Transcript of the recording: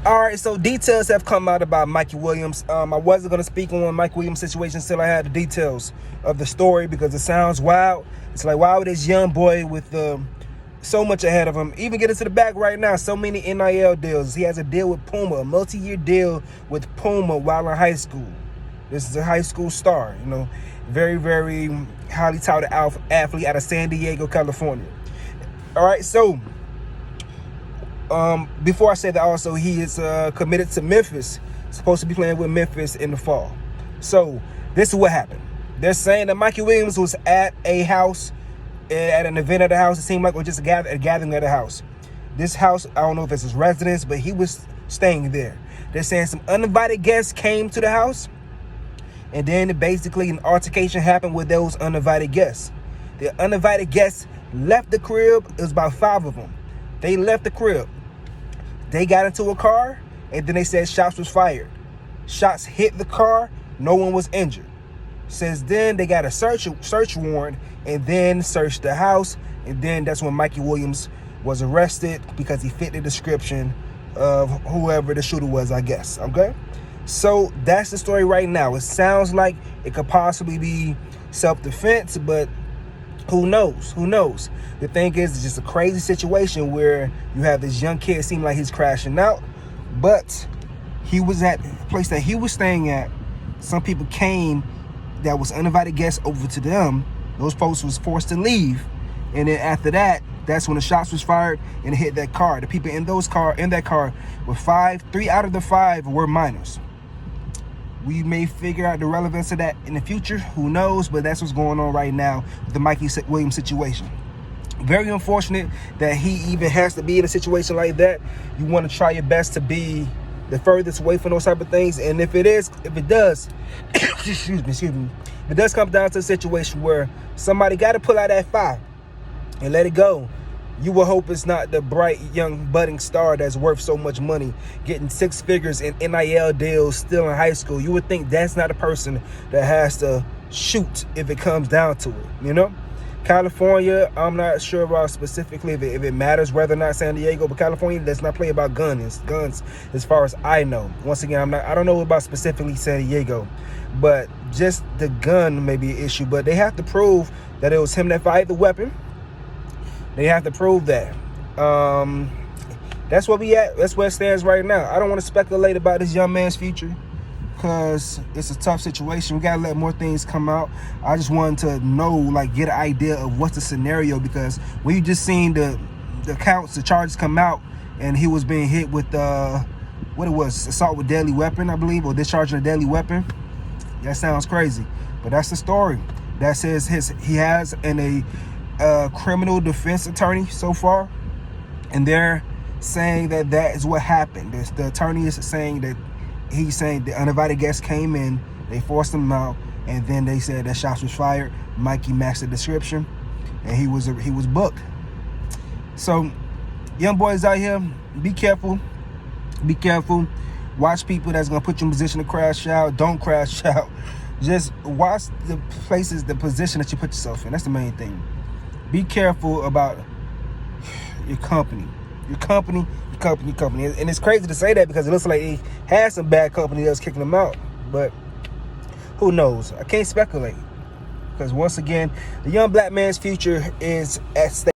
All right, so details have come out about Mikey Williams. I wasn't going to speak on Mikey Williams' situation until I had the details of the story because it sounds wild. It's like, why would this young boy with so much ahead of him even get into the back right now? So many NIL deals. He has a deal with Puma, a multi-year deal with Puma while in high school. This is a high school star, you know, very, very highly touted athlete out of San Diego, California. All right, so before I say that, also he is committed to Memphis, supposed to be playing with Memphis in the fall. So this is what happened. They're saying that Mikey Williams was at a house, at an event at the house. It seemed like it was just a gathering at a house. This house, I don't know if it's his residence, but he was staying there. They're saying some uninvited guests came to the house, and then basically an altercation happened with those uninvited guests. The uninvited guests left the crib. It was about 5 of them. They left the crib. They got into a car, and then they said shots was fired. Shots hit the car. No one was injured. Since then, they got a search warrant and then searched the house. And then that's when Mikey Williams was arrested because he fit the description of whoever the shooter was, I guess. Okay? So that's the story right now. It sounds like it could possibly be self-defense, but who knows? Who knows? The thing is, it's just a crazy situation where you have this young kid seem like he's crashing out, but he was at the place that he was staying at. Some people came that was uninvited guests over to them. Those folks was forced to leave, and then after that, that's when the shots was fired and it hit that car. The people in that car were 5. 3 out of the 5 were minors. We may figure out the relevance of that in the future. Who knows? But that's what's going on right now with the Mikey Williams situation. Very unfortunate that he even has to be in a situation like that. You want to try your best to be the furthest away from those type of things. And if it does, excuse me, if it does come down to a situation where somebody got to pull out that 5 and let it go, you will hope it's not the bright young budding star that's worth so much money, getting 6 figures in NIL deals still in high school. You would think that's not a person that has to shoot if it comes down to it, you know? California, I'm not sure about specifically if it matters whether or not San Diego, but California does not play about guns as far as I know. Once again, I don't know about specifically San Diego, but just the gun may be an issue. But they have to prove that it was him that fired the weapon. They have to prove that. That's where we at. That's where it stands right now. I don't want to speculate about this young man's future because it's a tough situation. We got to let more things come out. I just wanted to know, get an idea of what's the scenario, because when you just seen the charges come out, and he was being hit with what it was, assault with deadly weapon, I believe, or discharging a deadly weapon. That sounds crazy, but that's the story. That says he has a criminal defense attorney so far, and they're saying that is what happened. The attorney is saying that he's saying the uninvited guests came in, they forced him out, and then they said that shots was fired. Mikey matched the description, and he was booked. So, young boys out here, be careful. Be careful. Watch people that's gonna put you in position to crash out. Don't crash out. Just watch the position that you put yourself in. That's the main thing. Be careful about your company. And it's crazy to say that because it looks like he has some bad company that's kicking him out. But who knows? I can't speculate. Because once again, the young black man's future is at stake.